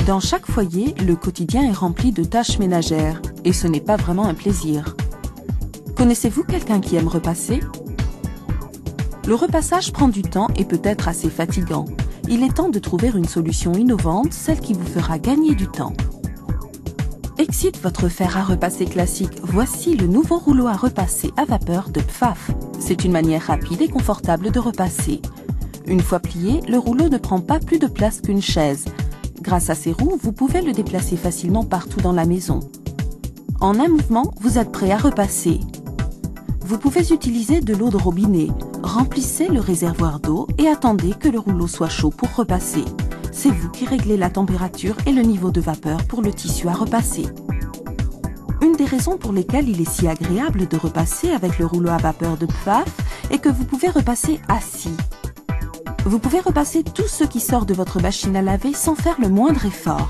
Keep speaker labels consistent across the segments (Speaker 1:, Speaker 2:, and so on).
Speaker 1: Dans chaque foyer, le quotidien est rempli de tâches ménagères et ce n'est pas vraiment un plaisir. Connaissez-vous quelqu'un qui aime repasser? Le repassage prend du temps et peut être assez fatigant. Il est temps de trouver une solution innovante, celle qui vous fera gagner du temps. Excite votre fer à repasser classique. Voici le nouveau rouleau à repasser à vapeur de Pfaff. C'est une manière rapide et confortable de repasser. Une fois plié, le rouleau ne prend pas plus de place qu'une chaise. Grâce à ces roues, vous pouvez le déplacer facilement partout dans la maison. En un mouvement, vous êtes prêt à repasser. Vous pouvez utiliser de l'eau de robinet. Remplissez le réservoir d'eau et attendez que le rouleau soit chaud pour repasser. C'est vous qui réglez la température et le niveau de vapeur pour le tissu à repasser. Une des raisons pour lesquelles il est si agréable de repasser avec le rouleau à vapeur de Pfaff est que vous pouvez repasser assis. Vous pouvez repasser tout ce qui sort de votre machine à laver sans faire le moindre effort.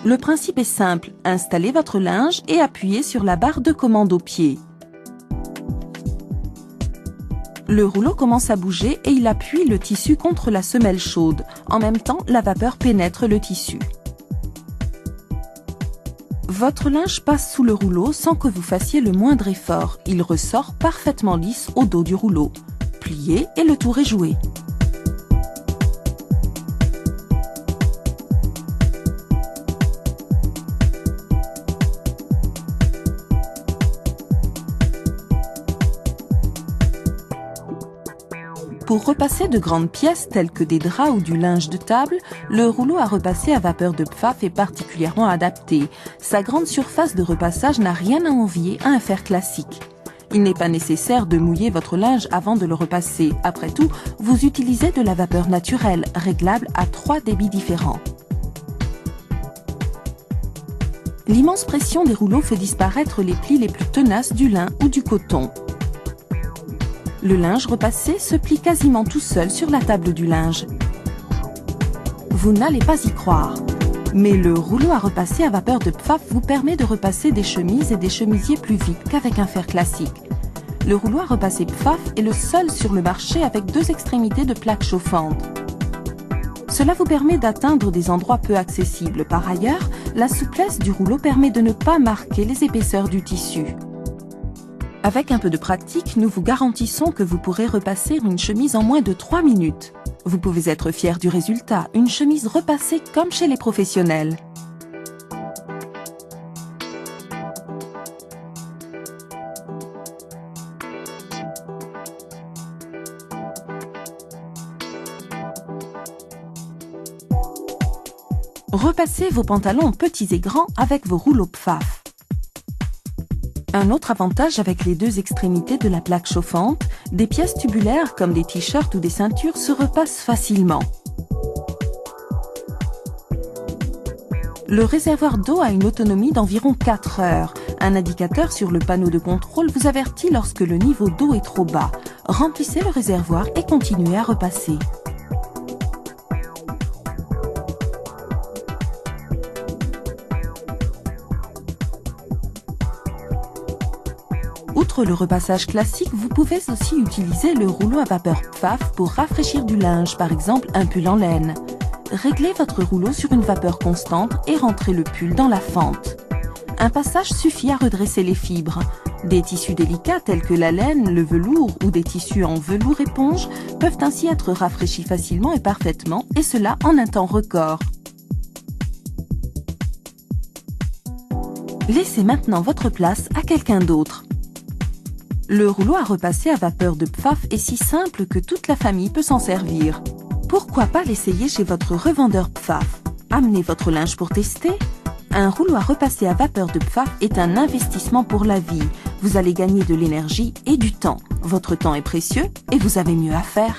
Speaker 1: Le principe est simple, installez votre linge et appuyez sur la barre de commande au pied. Le rouleau commence à bouger et il appuie le tissu contre la semelle chaude. En même temps, la vapeur pénètre le tissu. Votre linge passe sous le rouleau sans que vous fassiez le moindre effort. Il ressort parfaitement lisse au dos du rouleau. Pliez et le tour est joué. Pour repasser de grandes pièces telles que des draps ou du linge de table, le rouleau à repasser à vapeur de Pfaff est particulièrement adapté. Sa grande surface de repassage n'a rien à envier à un fer classique. Il n'est pas nécessaire de mouiller votre linge avant de le repasser. Après tout, vous utilisez de la vapeur naturelle, réglable à 3 débits différents. L'immense pression des rouleaux fait disparaître les plis les plus tenaces du lin ou du coton. Le linge repassé se plie quasiment tout seul sur la table du linge. Vous n'allez pas y croire. Mais le rouleau à repasser à vapeur de Pfaff vous permet de repasser des chemises et des chemisiers plus vite qu'avec un fer classique. Le rouleau à repasser Pfaff est le seul sur le marché avec 2 extrémités de plaques chauffantes. Cela vous permet d'atteindre des endroits peu accessibles. Par ailleurs, la souplesse du rouleau permet de ne pas marquer les épaisseurs du tissu. Avec un peu de pratique, nous vous garantissons que vous pourrez repasser une chemise en moins de 3 minutes. Vous pouvez être fier du résultat, une chemise repassée comme chez les professionnels. Repassez vos pantalons petits et grands avec vos rouleaux Pfaff. Un autre avantage avec les 2 extrémités de la plaque chauffante, des pièces tubulaires comme des t-shirts ou des ceintures se repassent facilement. Le réservoir d'eau a une autonomie d'environ 4 heures. Un indicateur sur le panneau de contrôle vous avertit lorsque le niveau d'eau est trop bas. Remplissez le réservoir et continuez à repasser. Outre le repassage classique, vous pouvez aussi utiliser le rouleau à vapeur Pfaff pour rafraîchir du linge, par exemple un pull en laine. Réglez votre rouleau sur une vapeur constante et rentrez le pull dans la fente. Un passage suffit à redresser les fibres. Des tissus délicats tels que la laine, le velours ou des tissus en velours éponge peuvent ainsi être rafraîchis facilement et parfaitement, et cela en un temps record. Laissez maintenant votre place à quelqu'un d'autre. Le rouleau à repasser à vapeur de Pfaff est si simple que toute la famille peut s'en servir. Pourquoi pas l'essayer chez votre revendeur Pfaff? Amenez votre linge pour tester. Un rouleau à repasser à vapeur de Pfaff est un investissement pour la vie. Vous allez gagner de l'énergie et du temps. Votre temps est précieux et vous avez mieux à faire.